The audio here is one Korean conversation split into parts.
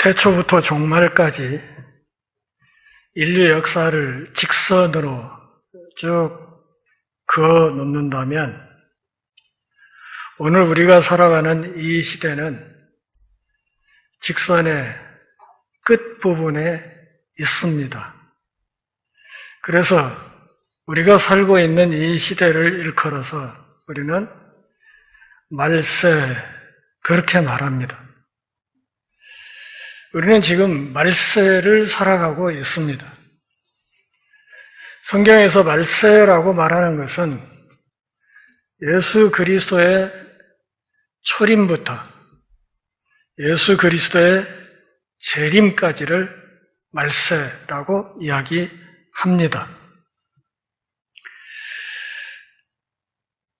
태초부터 종말까지 인류 역사를 직선으로 쭉 그어 놓는다면 오늘 우리가 살아가는 이 시대는 직선의 끝부분에 있습니다. 그래서 우리가 살고 있는 이 시대를 일컬어서 우리는 말세, 그렇게 말합니다. 우리는 지금 말세를 살아가고 있습니다. 성경에서 말세라고 말하는 것은 예수 그리스도의 초림부터 예수 그리스도의 재림까지를 말세라고 이야기합니다.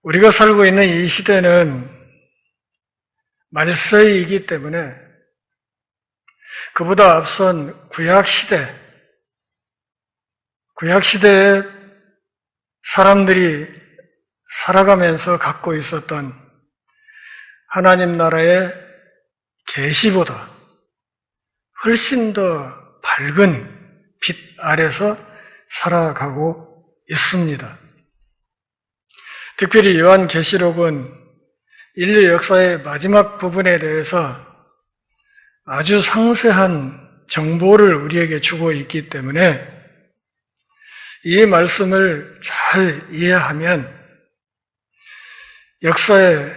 우리가 살고 있는 이 시대는 말세이기 때문에 그보다 앞선 구약시대에 사람들이 살아가면서 갖고 있었던 하나님 나라의 계시보다 훨씬 더 밝은 빛 아래서 살아가고 있습니다. 특별히 요한계시록은 인류 역사의 마지막 부분에 대해서 아주 상세한 정보를 우리에게 주고 있기 때문에 이 말씀을 잘 이해하면 역사의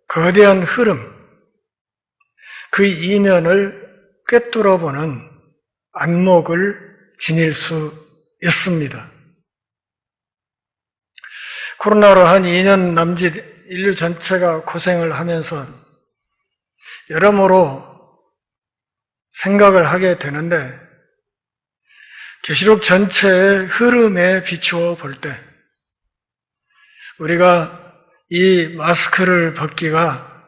거대한 흐름, 그 이면을 꿰뚫어보는 안목을 지닐 수 있습니다. 코로나로 한 2년 남짓 인류 전체가 고생을 하면서 여러모로 생각을 하게 되는데 계시록 전체의 흐름에 비추어 볼 때 우리가 이 마스크를 벗기가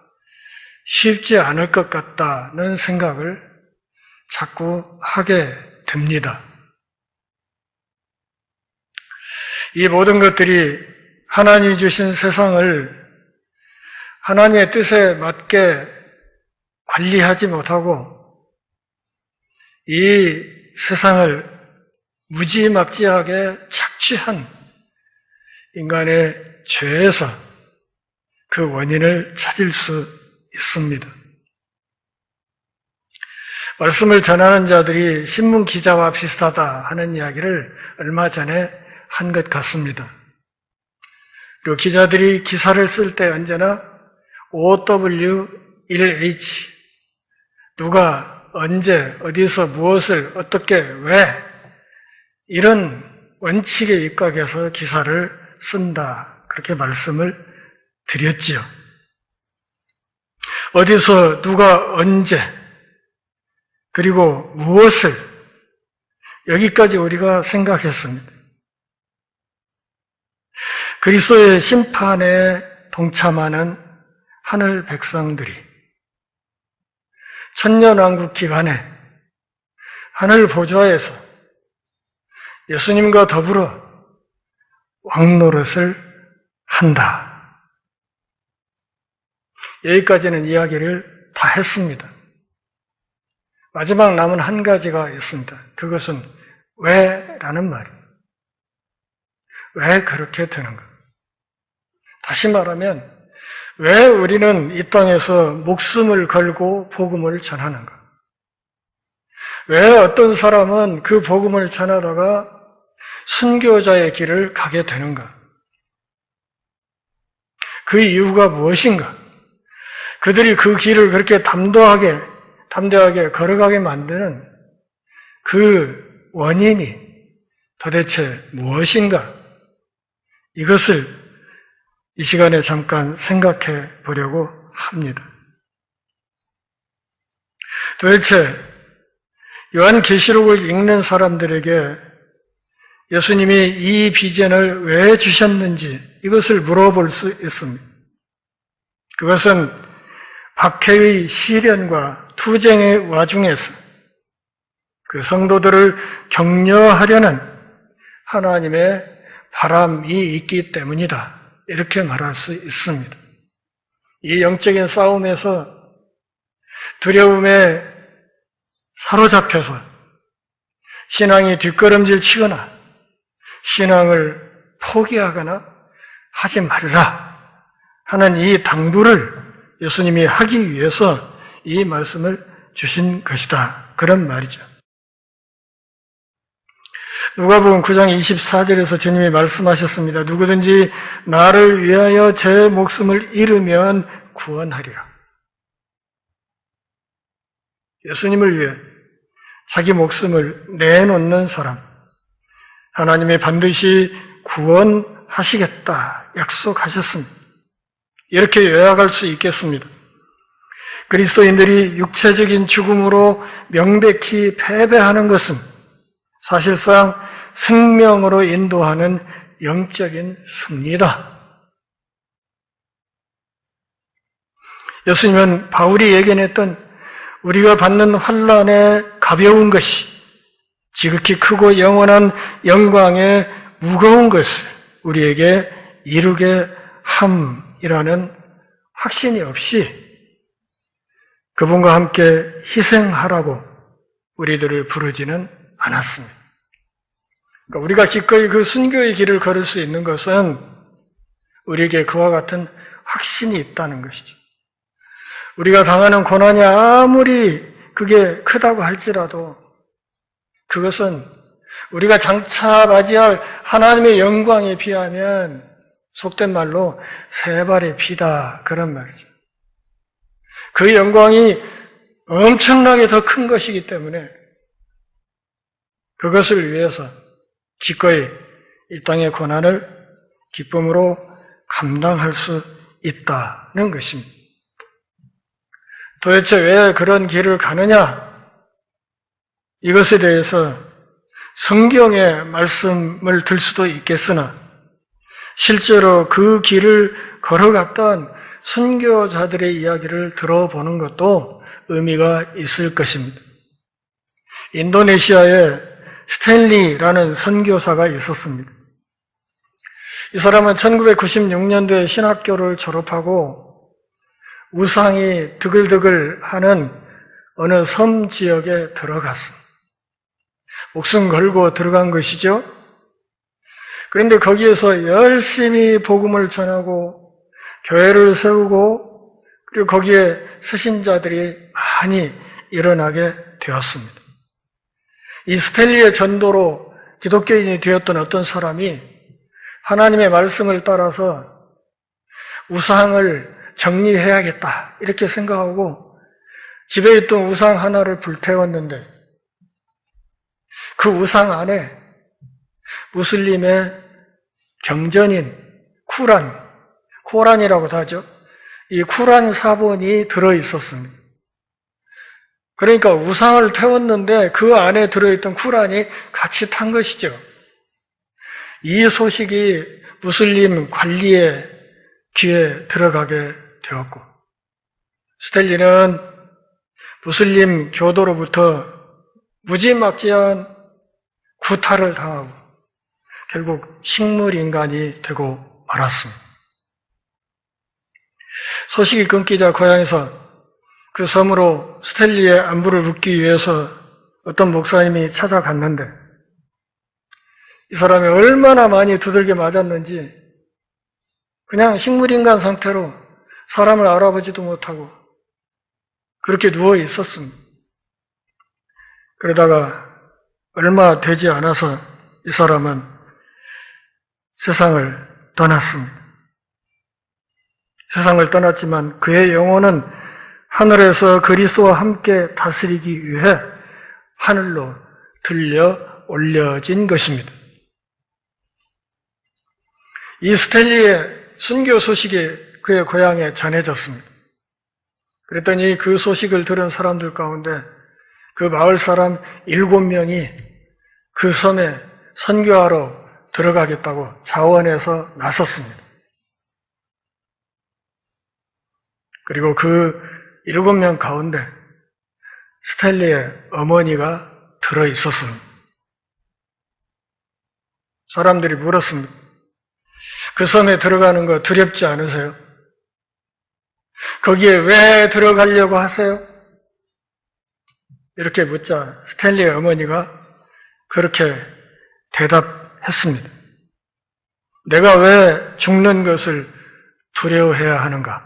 쉽지 않을 것 같다는 생각을 자꾸 하게 됩니다. 이 모든 것들이 하나님이 주신 세상을 하나님의 뜻에 맞게 관리하지 못하고 이 세상을 무지막지하게 착취한 인간의 죄에서 그 원인을 찾을 수 있습니다. 말씀을 전하는 자들이 신문 기자와 비슷하다 하는 이야기를 얼마 전에 한 것 같습니다. 그리고 기자들이 기사를 쓸 때 언제나 OW1H, 누가 언제 어디서 무엇을 어떻게 왜 이런 원칙에 입각해서 기사를 쓴다, 그렇게 말씀을 드렸지요. 어디서 누가 언제 그리고 무엇을, 여기까지 우리가 생각했습니다. 그리스도의 심판에 동참하는 하늘 백성들이 천년왕국 기간에 하늘 보좌에서 예수님과 더불어 왕노릇을 한다. 여기까지는 이야기를 다 했습니다. 마지막 남은 한 가지가 있습니다. 그것은 왜? 라는 말이에요. 왜 그렇게 되는가? 다시 말하면 왜 우리는 이 땅에서 목숨을 걸고 복음을 전하는가? 왜 어떤 사람은 그 복음을 전하다가 순교자의 길을 가게 되는가? 그 이유가 무엇인가? 그들이 그 길을 그렇게 담대하게 걸어가게 만드는 그 원인이 도대체 무엇인가? 이것을 이 시간에 잠깐 생각해 보려고 합니다. 도대체 요한계시록을 읽는 사람들에게 예수님이 이 비전을 왜 주셨는지 이것을 물어볼 수 있습니다. 그것은 박해의 시련과 투쟁의 와중에서 그 성도들을 격려하려는 하나님의 바람이 있기 때문이다. 이렇게 말할 수 있습니다. 이 영적인 싸움에서 두려움에 사로잡혀서 신앙이 뒷걸음질 치거나 신앙을 포기하거나 하지 말라 하는 이 당부를 예수님이 하기 위해서 이 말씀을 주신 것이다. 그런 말이죠. 누가복음 9장 24절에서 주님이 말씀하셨습니다. 누구든지 나를 위하여 제 목숨을 잃으면 구원하리라. 예수님을 위해 자기 목숨을 내놓는 사람, 하나님이 반드시 구원하시겠다 약속하셨습니다. 이렇게 요약할 수 있겠습니다. 그리스도인들이 육체적인 죽음으로 명백히 패배하는 것은 사실상 생명으로 인도하는 영적인 승리다. 예수님은 바울이 예견했던 우리가 받는 환난의 가벼운 것이 지극히 크고 영원한 영광의 무거운 것을 우리에게 이루게 함이라는 확신이 없이 그분과 함께 희생하라고 우리들을 부르지는 않았습니다. 그러니까 우리가 기꺼이 그 순교의 길을 걸을 수 있는 것은 우리에게 그와 같은 확신이 있다는 것이죠. 우리가 당하는 고난이 아무리 그게 크다고 할지라도 그것은 우리가 장차 맞이할 하나님의 영광에 비하면 속된 말로 세 발의 피다 그런 말이죠. 그 영광이 엄청나게 더 큰 것이기 때문에 그것을 위해서 기꺼이 이 땅의 고난을 기쁨으로 감당할 수 있다는 것입니다. 도대체 왜 그런 길을 가느냐? 이것에 대해서 성경의 말씀을 들 수도 있겠으나 실제로 그 길을 걸어갔던 선교자들의 이야기를 들어보는 것도 의미가 있을 것입니다. 인도네시아에 스탠리라는 선교사가 있었습니다. 이 사람은 1996년도에 신학교를 졸업하고 우상이 드글드글하는 어느 섬 지역에 들어갔습니다. 목숨 걸고 들어간 것이죠. 그런데 거기에서 열심히 복음을 전하고 교회를 세우고 그리고 거기에 서신자들이 많이 일어나게 되었습니다. 이 스탠리의 전도로 기독교인이 되었던 어떤 사람이 하나님의 말씀을 따라서 우상을 정리해야겠다 이렇게 생각하고 집에 있던 우상 하나를 불태웠는데 그 우상 안에 무슬림의 경전인 코란이라고도 하죠. 이 쿠란 사본이 들어있었습니다. 그러니까 우상을 태웠는데 그 안에 들어있던 쿠란이 같이 탄 것이죠. 이 소식이 무슬림 관리의 귀에 들어가게 되었고 스탠리는 무슬림 교도로부터 무지막지한 구타를 당하고 결국 식물인간이 되고 말았습니다. 소식이 끊기자 고향에서 그 섬으로 스탠리의 안부를 묻기 위해서 어떤 목사님이 찾아갔는데 이 사람이 얼마나 많이 두들겨 맞았는지 그냥 식물인간 상태로 사람을 알아보지도 못하고 그렇게 누워 있었습니다. 그러다가 얼마 되지 않아서 이 사람은 세상을 떠났습니다. 세상을 떠났지만 그의 영혼은 하늘에서 그리스도와 함께 다스리기 위해 하늘로 들려 올려진 것입니다. 이 스탠리의 순교 소식이 그의 고향에 전해졌습니다. 그랬더니 그 소식을 들은 사람들 가운데 그 마을 사람 7명이 그 섬에 선교하러 들어가겠다고 자원해서 나섰습니다. 그리고 그 7명 가운데 스탠리의 어머니가 들어있었습니다. 사람들이 물었습니다. 그 섬에 들어가는 거 두렵지 않으세요? 거기에 왜 들어가려고 하세요? 이렇게 묻자 스탠리의 어머니가 그렇게 대답했습니다. 내가 왜 죽는 것을 두려워해야 하는가?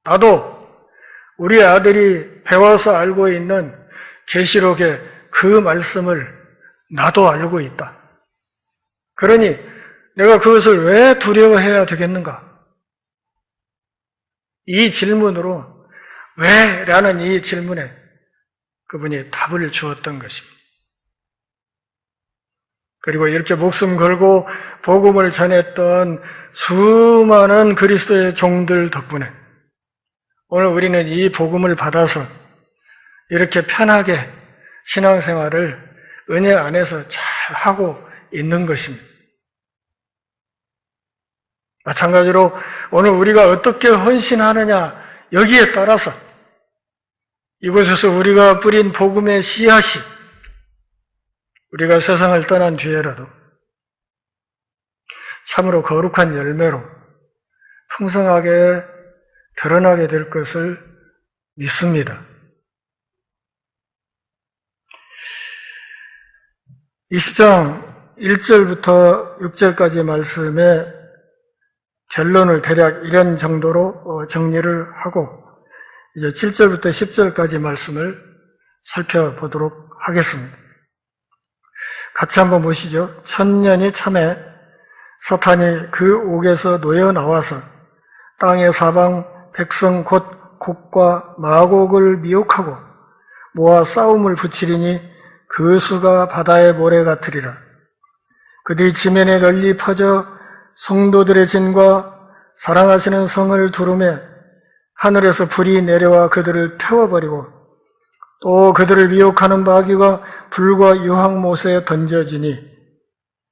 나도 우리 아들이 배워서 알고 있는 계시록의 그 말씀을 나도 알고 있다. 그러니 내가 그것을 왜 두려워해야 되겠는가? 이 질문으로 왜? 라는 이 질문에 그분이 답을 주었던 것입니다. 그리고 이렇게 목숨 걸고 복음을 전했던 수많은 그리스도의 종들 덕분에 오늘 우리는 이 복음을 받아서 이렇게 편하게 신앙생활을 은혜 안에서 잘 하고 있는 것입니다. 마찬가지로 오늘 우리가 어떻게 헌신하느냐 여기에 따라서 이곳에서 우리가 뿌린 복음의 씨앗이 우리가 세상을 떠난 뒤에라도 참으로 거룩한 열매로 풍성하게 드러나게 될 것을 믿습니다. 20장 1절부터 6절까지 말씀의 결론을 대략 이런 정도로 정리를 하고 이제 7절부터 10절까지 말씀을 살펴보도록 하겠습니다. 같이 한번 보시죠. 천년이 참에 사탄이 그 옥에서 놓여 나와서 땅의 사방 백성 곧 곡과 마곡을 미혹하고 모아 싸움을 붙이리니 그 수가 바다의 모래 같으리라. 그들이 지면에 널리 퍼져 성도들의 진과 사랑하시는 성을 두루매 하늘에서 불이 내려와 그들을 태워버리고 또 그들을 미혹하는 마귀가 불과 유황못에 던져지니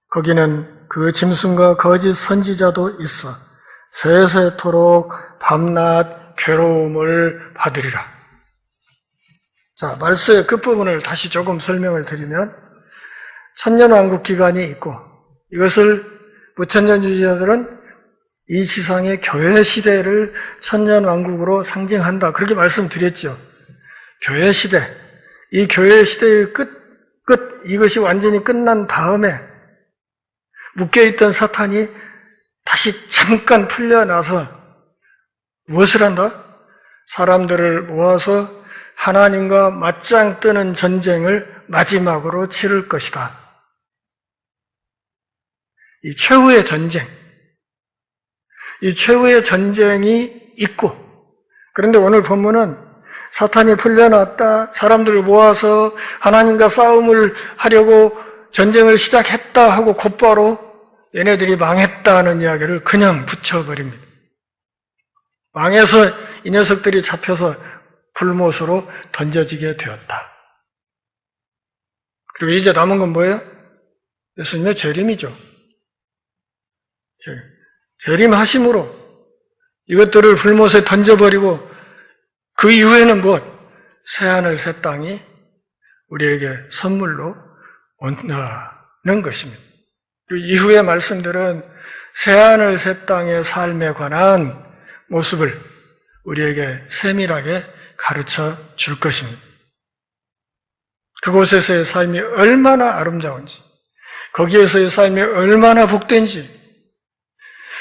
거기는 그 짐승과 거짓 선지자도 있어 세세토록 밤낮 괴로움을 받으리라. 자, 말씀의 끝부분을 다시 조금 설명을 드리면 천년왕국 기간이 있고 이것을 무천년주의자들은 이 지상의 교회 시대를 천년왕국으로 상징한다. 그렇게 말씀드렸죠. 교회 시대, 이 교회 시대의 끝, 이것이 완전히 끝난 다음에 묶여있던 사탄이 다시 잠깐 풀려나서 무엇을 한다? 사람들을 모아서 하나님과 맞짱 뜨는 전쟁을 마지막으로 치를 것이다. 이 최후의 전쟁, 이 최후의 전쟁이 있고, 그런데 오늘 본문은 사탄이 풀려났다, 사람들을 모아서 하나님과 싸움을 하려고 전쟁을 시작했다 하고 곧바로 얘네들이 망했다는 이야기를 그냥 붙여버립니다. 망해서 이 녀석들이 잡혀서 불못으로 던져지게 되었다. 그리고 이제 남은 건 뭐예요? 예수님의 재림이죠. 재림하심으로 이것들을 불못에 던져버리고 그 이후에는 새하늘 새 땅이 우리에게 선물로 온다는 것입니다. 그리고 이후의 말씀들은 새하늘 새 땅의 삶에 관한 모습을 우리에게 세밀하게 가르쳐 줄 것입니다. 그곳에서의 삶이 얼마나 아름다운지, 거기에서의 삶이 얼마나 복된지,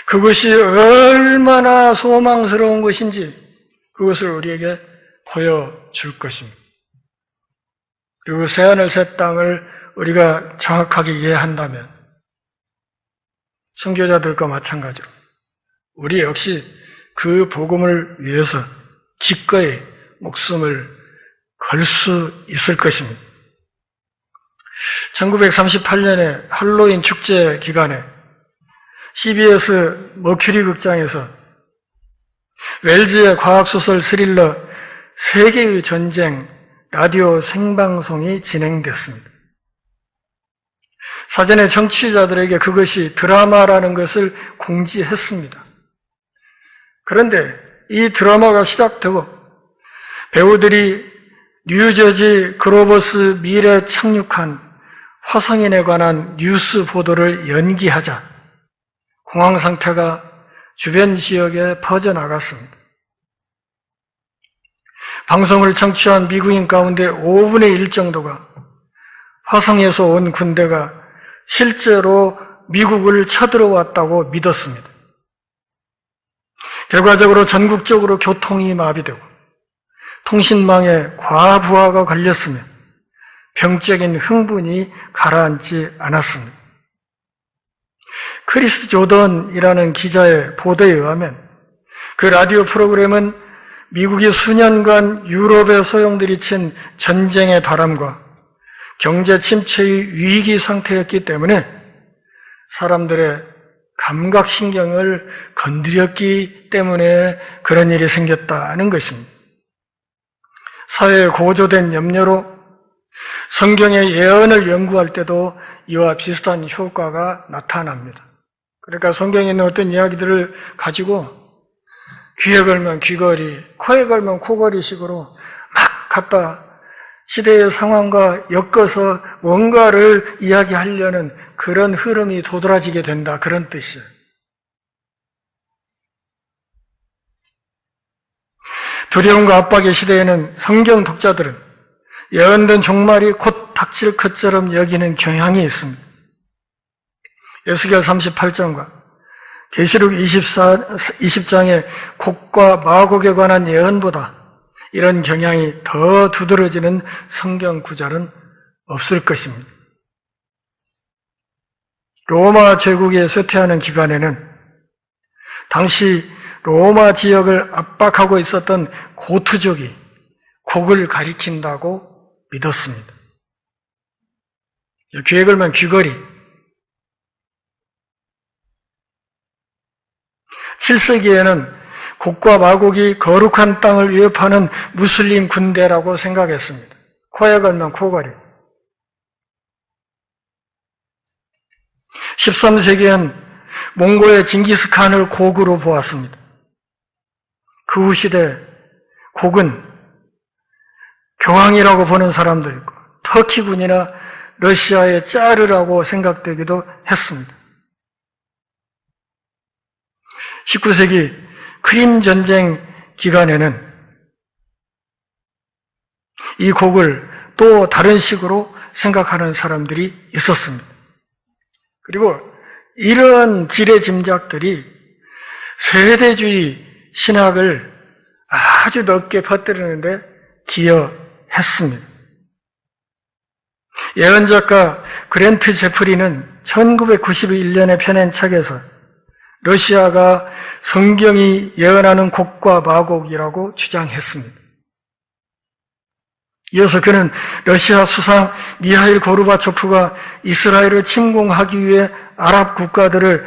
그것이 얼마나 소망스러운 것인지 그것을 우리에게 보여줄 것입니다. 그리고 새하늘 새 땅을 우리가 정확하게 이해한다면 순교자들과 마찬가지로 우리 역시 그 복음을 위해서 기꺼이 목숨을 걸 수 있을 것입니다. 1938년에 할로윈 축제 기간에 CBS 머큐리 극장에서 웰즈의 과학소설 스릴러 세계의 전쟁 라디오 생방송이 진행됐습니다. 사전에 청취자들에게 그것이 드라마라는 것을 공지했습니다. 그런데 이 드라마가 시작되고 배우들이 뉴저지 그로버스 미래 착륙한 화성인에 관한 뉴스 보도를 연기하자 공황 상태가 주변 지역에 퍼져나갔습니다. 방송을 청취한 미국인 가운데 5분의 1 정도가 화성에서 온 군대가 실제로 미국을 쳐들어왔다고 믿었습니다. 결과적으로 전국적으로 교통이 마비되고 통신망에 과부하가 걸렸으며 병적인 흥분이 가라앉지 않았습니다. 크리스 조던이라는 기자의 보도에 의하면 그 라디오 프로그램은 미국이 수년간 유럽에 소용들이친 전쟁의 바람과 경제 침체의 위기 상태였기 때문에 사람들의 감각신경을 건드렸기 때문에 그런 일이 생겼다는 것입니다. 사회에 고조된 염려로 성경의 예언을 연구할 때도 이와 비슷한 효과가 나타납니다. 그러니까 성경에 있는 어떤 이야기들을 가지고 귀에 걸면 귀걸이, 코에 걸면 코걸이 식으로 막 갖다 시대의 상황과 엮어서 뭔가를 이야기하려는 그런 흐름이 도드라지게 된다, 그런 뜻이에요. 두려움과 압박의 시대에는 성경 독자들은 예언된 종말이 곧 닥칠 것처럼 여기는 경향이 있습니다. 에스겔 38장과 계시록 20장의 곡과 마곡에 관한 예언보다 이런 경향이 더 두드러지는 성경 구절은 없을 것입니다. 로마 제국에 쇠퇴하는 기간에는 당시 로마 지역을 압박하고 있었던 고트족이 곡을 가리킨다고 믿었습니다. 귀에 걸면 귀걸이. 7세기에는 곡과 마곡이 거룩한 땅을 위협하는 무슬림 군대라고 생각했습니다. 코에 걸면 코걸이. 13세기엔 몽고의 징기스칸을 곡으로 보았습니다. 그 후 시대 곡은 교황이라고 보는 사람도 있고 터키군이나 러시아의 짜르라고 생각되기도 했습니다. 19세기 크림 전쟁 기간에는 이 곡을 또 다른 식으로 생각하는 사람들이 있었습니다. 그리고 이런 지레 짐작들이 세대주의 신학을 아주 넓게 퍼뜨리는데 기여했습니다. 예언작가 그랜트 제프리는 1991년에 펴낸 책에서 러시아가 성경이 예언하는 곡과 마곡이라고 주장했습니다. 이어서 그는 러시아 수상 미하일 고르바초프가 이스라엘을 침공하기 위해 아랍 국가들을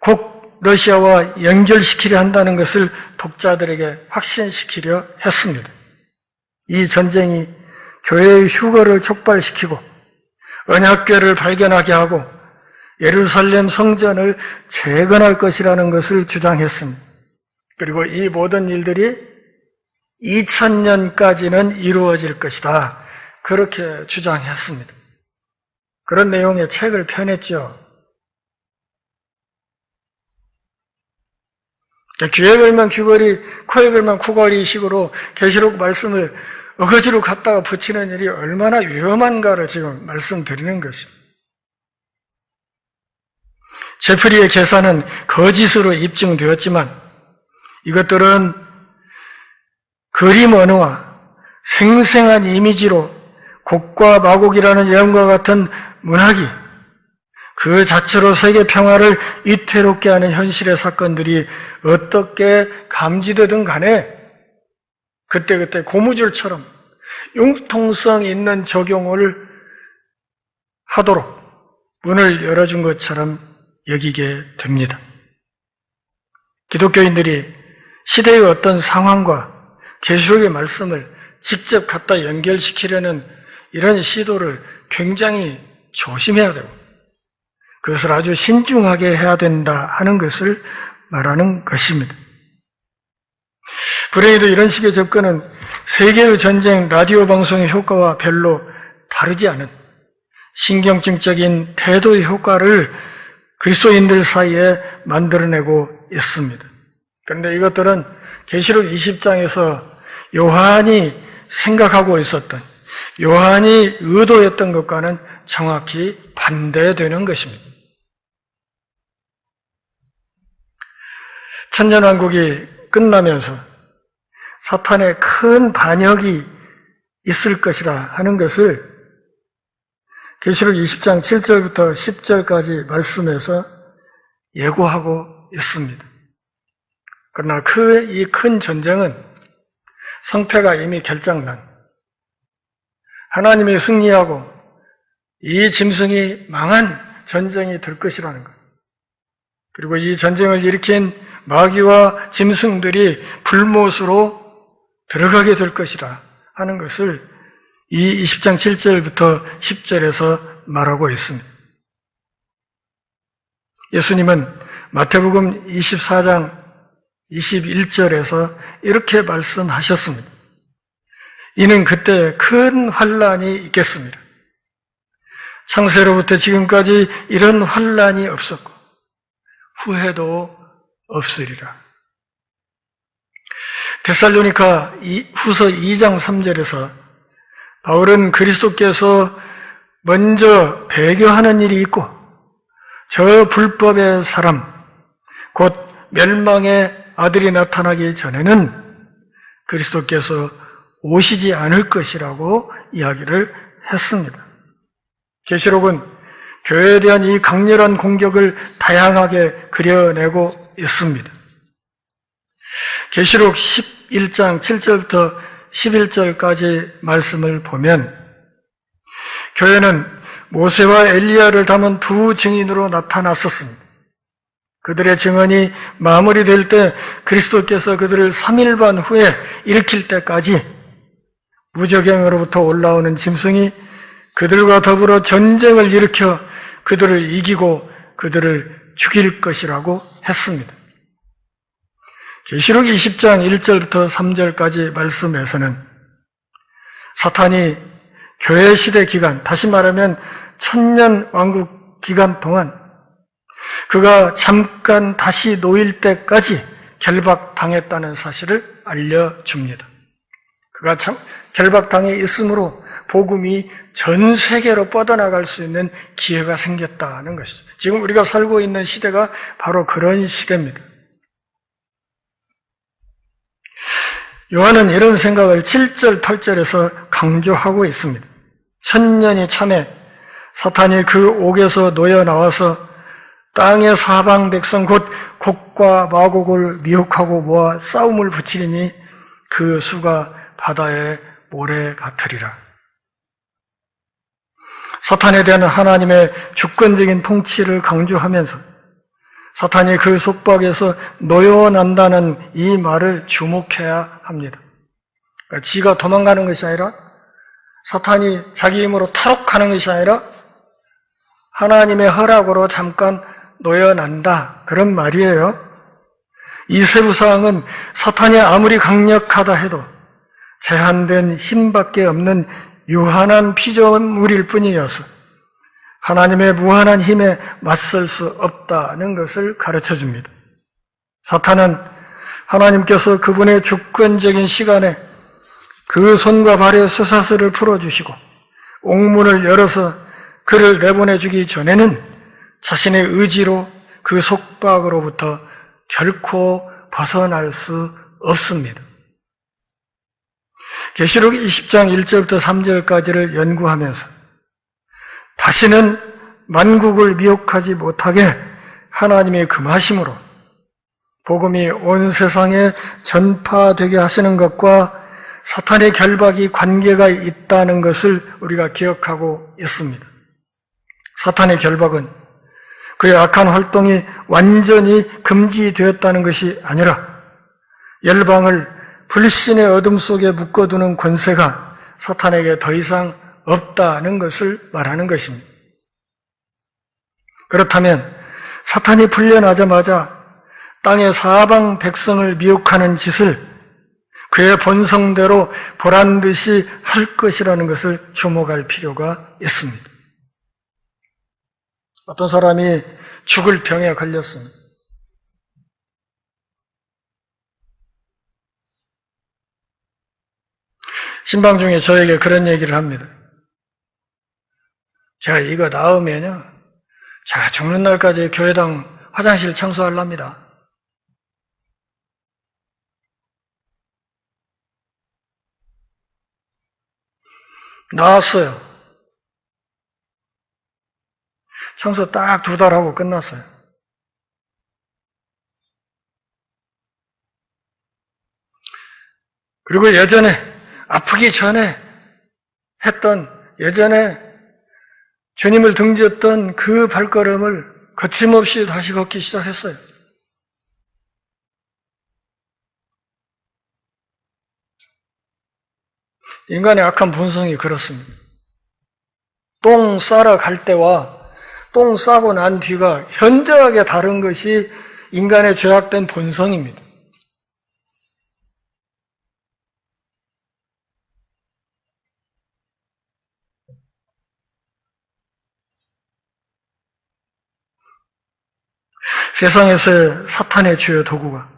곡 러시아와 연결시키려 한다는 것을 독자들에게 확신시키려 했습니다. 이 전쟁이 교회의 휴거를 촉발시키고 언약궤를 발견하게 하고 예루살렘 성전을 재건할 것이라는 것을 주장했습니다. 그리고 이 모든 일들이 2000년까지는 이루어질 것이다. 그렇게 주장했습니다. 그런 내용의 책을 펴냈죠. 귀에 걸면 귀걸이, 코에 걸면 코걸이 식으로 계시록 말씀을 어거지로 갖다가 붙이는 일이 얼마나 위험한가를 지금 말씀드리는 것입니다. 제프리의 계산은 거짓으로 입증되었지만 이것들은 그림 언어와 생생한 이미지로 곡과 마곡이라는 예언과 같은 문학이 그 자체로 세계 평화를 위태롭게 하는 현실의 사건들이 어떻게 감지되든 간에 그때그때 고무줄처럼 융통성 있는 적용을 하도록 문을 열어준 것처럼 여기게 됩니다. 기독교인들이 시대의 어떤 상황과 계시록의 말씀을 직접 갖다 연결시키려는 이런 시도를 굉장히 조심해야 되고 그것을 아주 신중하게 해야 된다 하는 것을 말하는 것입니다. 불행히도 이런 식의 접근은 세계의 전쟁 라디오 방송의 효과와 별로 다르지 않은 신경증적인 태도의 효과를 그리스도인들 사이에 만들어내고 있습니다. 그런데 이것들은 계시록 20장에서 요한이 생각하고 있었던, 요한이 의도했던 것과는 정확히 반대되는 것입니다. 천년왕국이 끝나면서 사탄의 큰 반역이 있을 것이라 하는 것을 계시록 20장 7절부터 10절까지 말씀에서 예고하고 있습니다. 그러나 이 큰 전쟁은 성패가 이미 결정난, 하나님이 승리하고 이 짐승이 망한 전쟁이 될 것이라는 것. 그리고 이 전쟁을 일으킨 마귀와 짐승들이 불못으로 들어가게 될 것이라 하는 것을 이 20장 7절부터 10절에서 말하고 있습니다. 예수님은 마태복음 24장 21절에서 이렇게 말씀하셨습니다. 이는 그때 큰 환란이 있겠습니다. 창세로부터 지금까지 이런 환란이 없었고 후회도 없으리라. 데살로니가 후서 2장 3절에서 바울은 그리스도께서 먼저 배교하는 일이 있고 저 불법의 사람 곧 멸망의 아들이 나타나기 전에는 그리스도께서 오시지 않을 것이라고 이야기를 했습니다. 계시록은 교회에 대한 이 강렬한 공격을 다양하게 그려내고 있습니다. 계시록 11장 7절부터 11절까지 말씀을 보면 교회는 모세와 엘리야를 담은 두 증인으로 나타났었습니다. 그들의 증언이 마무리될 때 그리스도께서 그들을 3일 반 후에 일으킬 때까지 무저갱으로부터 올라오는 짐승이 그들과 더불어 전쟁을 일으켜 그들을 이기고 그들을 죽일 것이라고 했습니다. 계시록 20장 1절부터 3절까지 말씀에서는 사탄이 교회 시대 기간, 다시 말하면 천년 왕국 기간 동안 그가 잠깐 다시 놓일 때까지 결박당했다는 사실을 알려줍니다. 그가 결박당해 있으므로 복음이 전 세계로 뻗어나갈 수 있는 기회가 생겼다는 것이죠. 지금 우리가 살고 있는 시대가 바로 그런 시대입니다. 요한은 이런 생각을 7절, 8절에서 강조하고 있습니다. 천년이 참에 사탄이 그 옥에서 놓여 나와서 땅의 사방 백성 곧 곡과 마곡을 미혹하고 모아 싸움을 붙이리니 그 수가 바다의 모래 같으리라. 사탄에 대한 하나님의 주권적인 통치를 강조하면서 사탄이 그 속박에서 놓여난다는 이 말을 주목해야 합니다. 그러니까 지가 도망가는 것이 아니라 사탄이 자기 힘으로 탈옥하는 것이 아니라 하나님의 허락으로 잠깐 놓여난다. 그런 말이에요. 이 세부사항은 사탄이 아무리 강력하다 해도 제한된 힘밖에 없는 유한한 피조물일 뿐이어서 하나님의 무한한 힘에 맞설 수 없다는 것을 가르쳐 줍니다. 사탄은 하나님께서 그분의 주권적인 시간에 그 손과 발의 쇠사슬을 풀어주시고 옥문을 열어서 그를 내보내주기 전에는 자신의 의지로 그 속박으로부터 결코 벗어날 수 없습니다. 계시록 20장 1절부터 3절까지를 연구하면서 다시는 만국을 미혹하지 못하게 하나님의 금하심으로 복음이 온 세상에 전파되게 하시는 것과 사탄의 결박이 관계가 있다는 것을 우리가 기억하고 있습니다. 사탄의 결박은 그의 악한 활동이 완전히 금지되었다는 것이 아니라 열방을 불신의 어둠 속에 묶어두는 권세가 사탄에게 더 이상 없다는 것을 말하는 것입니다. 그렇다면 사탄이 풀려나자마자 땅의 사방 백성을 미혹하는 짓을 그의 본성대로 보란듯이 할 것이라는 것을 주목할 필요가 있습니다. 어떤 사람이 죽을 병에 걸렸습니다. 신방 중에 저에게 그런 얘기를 합니다. 제가 이거 나으면요, 제가 죽는 날까지 교회당 화장실 청소하랍니다. 나왔어요. 청소 딱 2달 하고 끝났어요. 그리고 예전에 아프기 전에 했던, 예전에 주님을 등졌던 그 발걸음을 거침없이 다시 걷기 시작했어요. 인간의 악한 본성이 그렇습니다. 똥 싸러 갈 때와 똥 싸고 난 뒤가 현저하게 다른 것이 인간의 죄악된 본성입니다. 세상에서의 사탄의 주요 도구가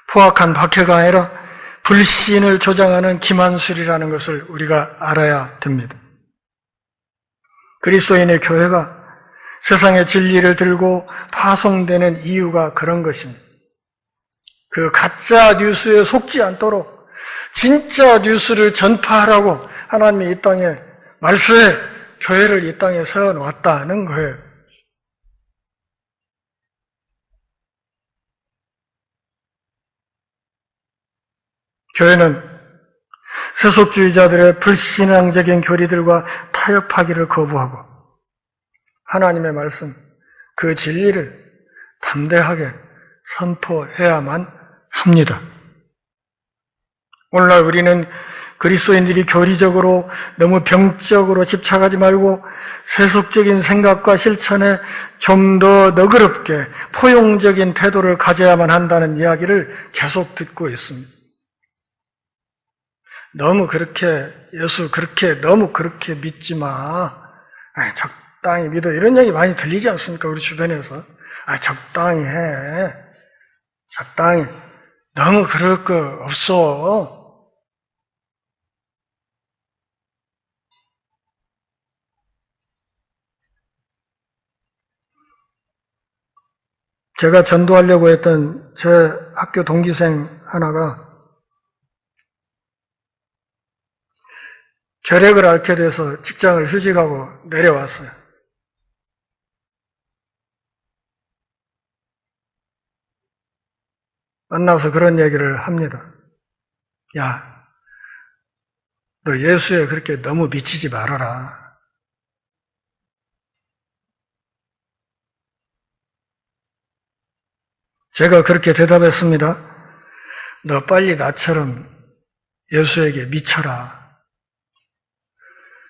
포악한 박해가 아니라 불신을 조장하는 기만술이라는 것을 우리가 알아야 됩니다. 그리스도인의 교회가 세상의 진리를 들고 파송되는 이유가 그런 것입니다. 그 가짜 뉴스에 속지 않도록 진짜 뉴스를 전파하라고 하나님이 이 땅에 말씀에 교회를 이 땅에 세워놓았다는 거예요. 교회는 세속주의자들의 불신앙적인 교리들과 타협하기를 거부하고 하나님의 말씀, 그 진리를 담대하게 선포해야만 합니다. 오늘날 우리는 그리스도인들이 교리적으로 너무 병적으로 집착하지 말고 세속적인 생각과 실천에 좀 더 너그럽게 포용적인 태도를 가져야만 한다는 이야기를 계속 듣고 있습니다. 너무 그렇게 너무 그렇게 믿지 마. 적당히 믿어. 이런 얘기 많이 들리지 않습니까? 우리 주변에서. 적당히 해. 적당히. 너무 그럴 거 없어. 제가 전도하려고 했던 제 학교 동기생 하나가 결핵을 앓게 돼서 직장을 휴직하고 내려왔어요. 만나서 그런 얘기를 합니다. 야, 너 예수에 그렇게 너무 미치지 말아라. 제가 그렇게 대답했습니다. 너 빨리 나처럼 예수에게 미쳐라.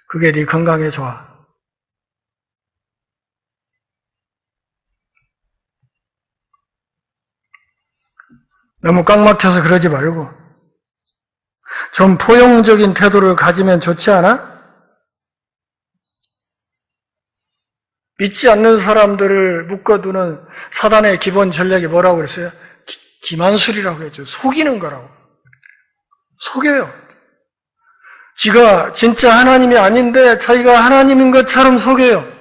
그게 네 건강에 좋아. 너무 꽉 막혀서 그러지 말고 좀 포용적인 태도를 가지면 좋지 않아? 믿지 않는 사람들을 묶어두는 사단의 기본 전략이 뭐라고 그랬어요? 기만술이라고 했죠. 속이는 거라고. 속여요. 지가 진짜 하나님이 아닌데 자기가 하나님인 것처럼 속여요.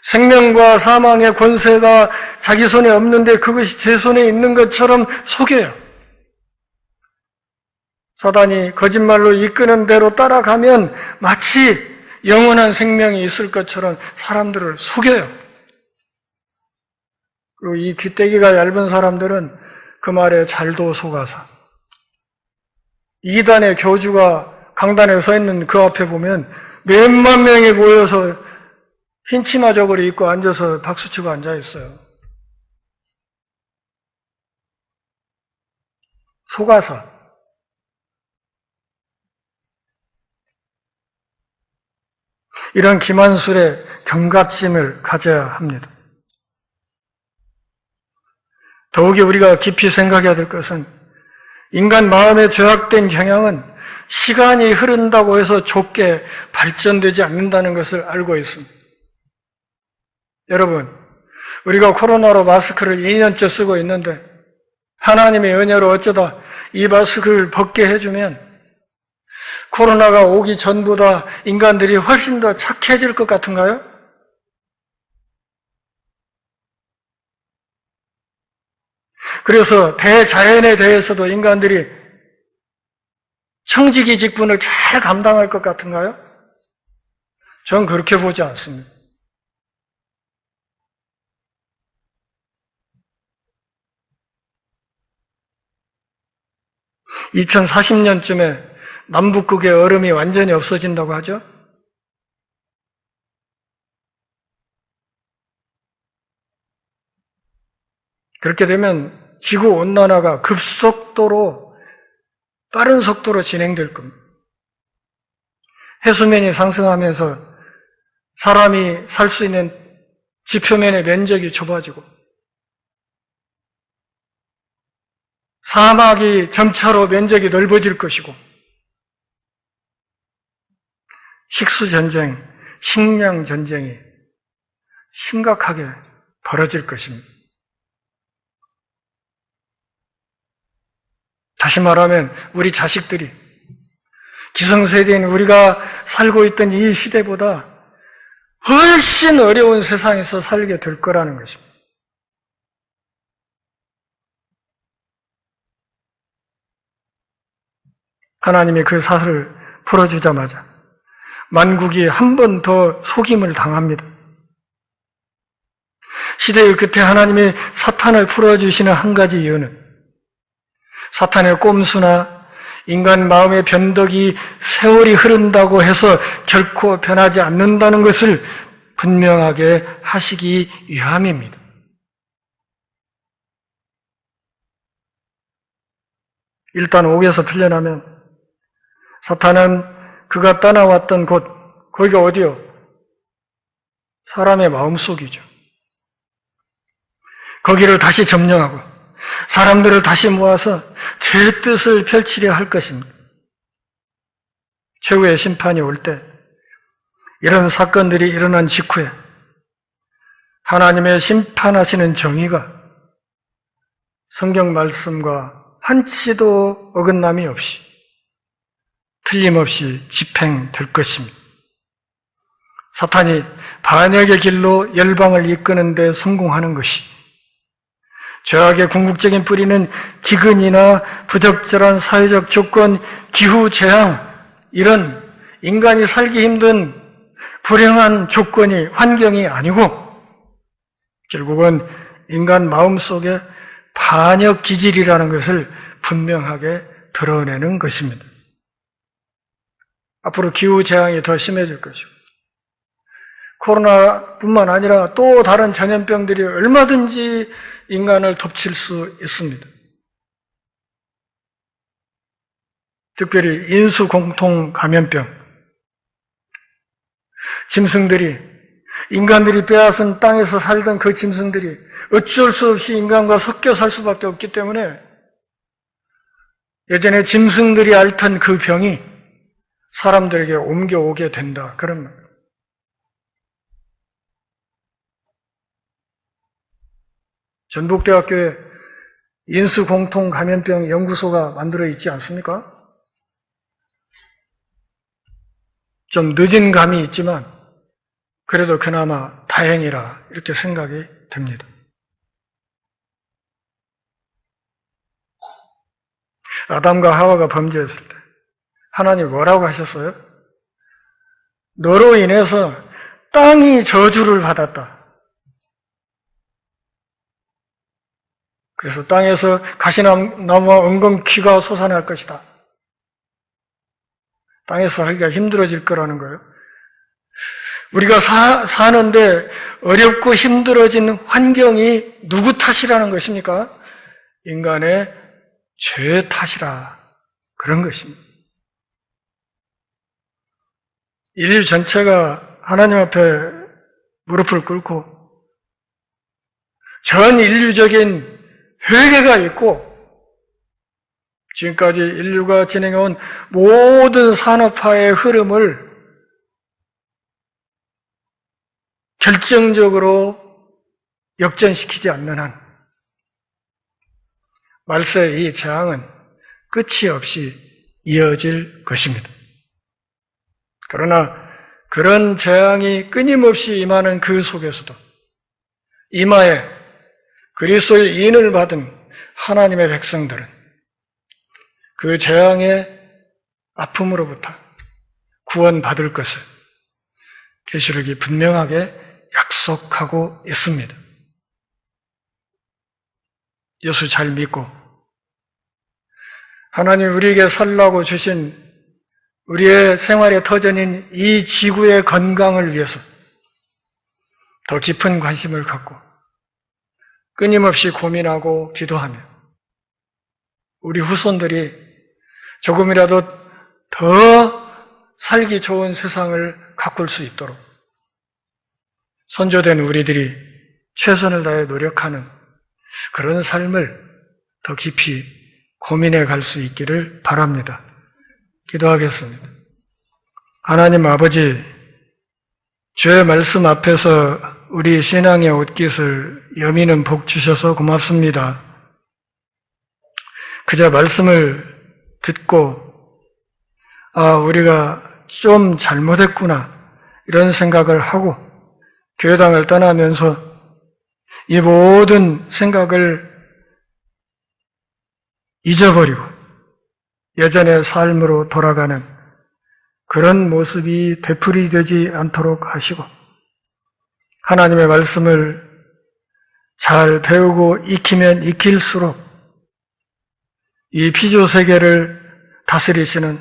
생명과 사망의 권세가 자기 손에 없는데 그것이 제 손에 있는 것처럼 속여요. 사단이 거짓말로 이끄는 대로 따라가면 마치 영원한 생명이 있을 것처럼 사람들을 속여요. 그리고 이 귀때기가 얇은 사람들은 그 말에 잘도 속아서 이단의 교주가 강단에 서 있는 그 앞에 보면 몇만 명이 모여서 흰 치마 저고리 입고 앉아서 박수치고 앉아 있어요. 속아서. 이런 기만술에 경각심을 가져야 합니다. 더욱이 우리가 깊이 생각해야 될 것은 인간 마음의 죄악된 경향은 시간이 흐른다고 해서 좁게 발전되지 않는다는 것을 알고 있습니다. 여러분, 우리가 코로나로 마스크를 2년째 쓰고 있는데 하나님의 은혜로 어쩌다 이 마스크를 벗게 해주면 코로나가 오기 전보다 인간들이 훨씬 더 착해질 것 같은가요? 그래서 대자연에 대해서도 인간들이 청지기 직분을 잘 감당할 것 같은가요? 전 그렇게 보지 않습니다. (2040년쯤에) 남북극의 얼음이 완전히 없어진다고 하죠? 그렇게 되면 지구온난화가 급속도로 빠른 속도로 진행될 겁니다. 해수면이 상승하면서 사람이 살 수 있는 지표면의 면적이 좁아지고 사막이 점차로 면적이 넓어질 것이고 식수전쟁, 식량전쟁이 심각하게 벌어질 것입니다. 다시 말하면 우리 자식들이 기성세대인 우리가 살고 있던 이 시대보다 훨씬 어려운 세상에서 살게 될 거라는 것입니다. 하나님이 그 사슬을 풀어주자마자 만국이 한 번 더 속임을 당합니다. 시대의 끝에 하나님이 사탄을 풀어주시는 한 가지 이유는 사탄의 꼼수나 인간 마음의 변덕이 세월이 흐른다고 해서 결코 변하지 않는다는 것을 분명하게 하시기 위함입니다. 일단 옥에서 풀려나면 사탄은 그가 떠나왔던 곳, 거기가 어디요? 사람의 마음속이죠. 거기를 다시 점령하고 사람들을 다시 모아서 제 뜻을 펼치려 할 것입니다. 최후의 심판이 올 때 이런 사건들이 일어난 직후에 하나님의 심판하시는 정의가 성경 말씀과 한치도 어긋남이 없이 틀림없이 집행될 것입니다. 사탄이 반역의 길로 열방을 이끄는 데 성공하는 것이 죄악의 궁극적인 뿌리는 기근이나 부적절한 사회적 조건, 기후재앙, 이런 인간이 살기 힘든 불행한 조건이, 환경이 아니고 결국은 인간 마음속에 반역 기질이라는 것을 분명하게 드러내는 것입니다. 앞으로 기후재앙이 더 심해질 것이고 코로나뿐만 아니라 또 다른 전염병들이 얼마든지 인간을 덮칠 수 있습니다. 특별히 인수공통 감염병. 짐승들이, 인간들이 빼앗은 땅에서 살던 그 짐승들이 어쩔 수 없이 인간과 섞여 살 수밖에 없기 때문에 예전에 짐승들이 앓던 그 병이 사람들에게 옮겨오게 된다. 그런 말. 전북대학교에 인수공통감염병 연구소가 만들어 있지 않습니까? 좀 늦은 감이 있지만 그래도 그나마 다행이라 이렇게 생각이 됩니다. 아담과 하와가 범죄했을 때 하나님 뭐라고 하셨어요? 너로 인해서 땅이 저주를 받았다. 그래서 땅에서 가시나무와 은검퀴가 솟아날 것이다. 땅에서 살기가 힘들어질 거라는 거예요. 우리가 사는데 어렵고 힘들어진 환경이 누구 탓이라는 것입니까? 인간의 죄 탓이라 그런 것입니다. 인류 전체가 하나님 앞에 무릎을 꿇고 전 인류적인 회개가 있고 지금까지 인류가 진행해온 모든 산업화의 흐름을 결정적으로 역전시키지 않는 한 말세 이 재앙은 끝이 없이 이어질 것입니다. 그러나 그런 재앙이 끊임없이 임하는 그 속에서도 이마에 그리스도의 인을 받은 하나님의 백성들은 그 재앙의 아픔으로부터 구원받을 것을 계시록이 분명하게 약속하고 있습니다. 예수 잘 믿고 하나님 우리에게 살라고 주신 우리의 생활의 터전인 이 지구의 건강을 위해서 더 깊은 관심을 갖고 끊임없이 고민하고 기도하며 우리 후손들이 조금이라도 더 살기 좋은 세상을 가꿀 수 있도록 선조된 우리들이 최선을 다해 노력하는 그런 삶을 더 깊이 고민해 갈 수 있기를 바랍니다. 기도하겠습니다. 하나님 아버지, 주의 말씀 앞에서 우리 신앙의 옷깃을 여미는 복 주셔서 고맙습니다. 그저 말씀을 듣고 우리가 좀 잘못했구나 이런 생각을 하고 교회당을 떠나면서 이 모든 생각을 잊어버리고 예전의 삶으로 돌아가는 그런 모습이 되풀이되지 않도록 하시고 하나님의 말씀을 잘 배우고 익히면 익힐수록 이 피조 세계를 다스리시는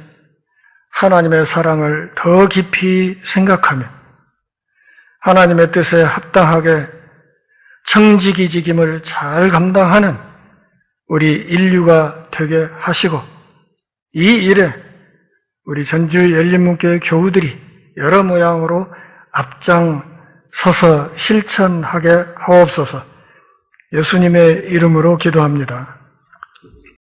하나님의 사랑을 더 깊이 생각하며 하나님의 뜻에 합당하게 청지기직임을 잘 감당하는 우리 인류가 되게 하시고 이 일에 우리 전주 열린문교회 교우들이 여러 모양으로 앞장서서 실천하게 하옵소서. 예수님의 이름으로 기도합니다.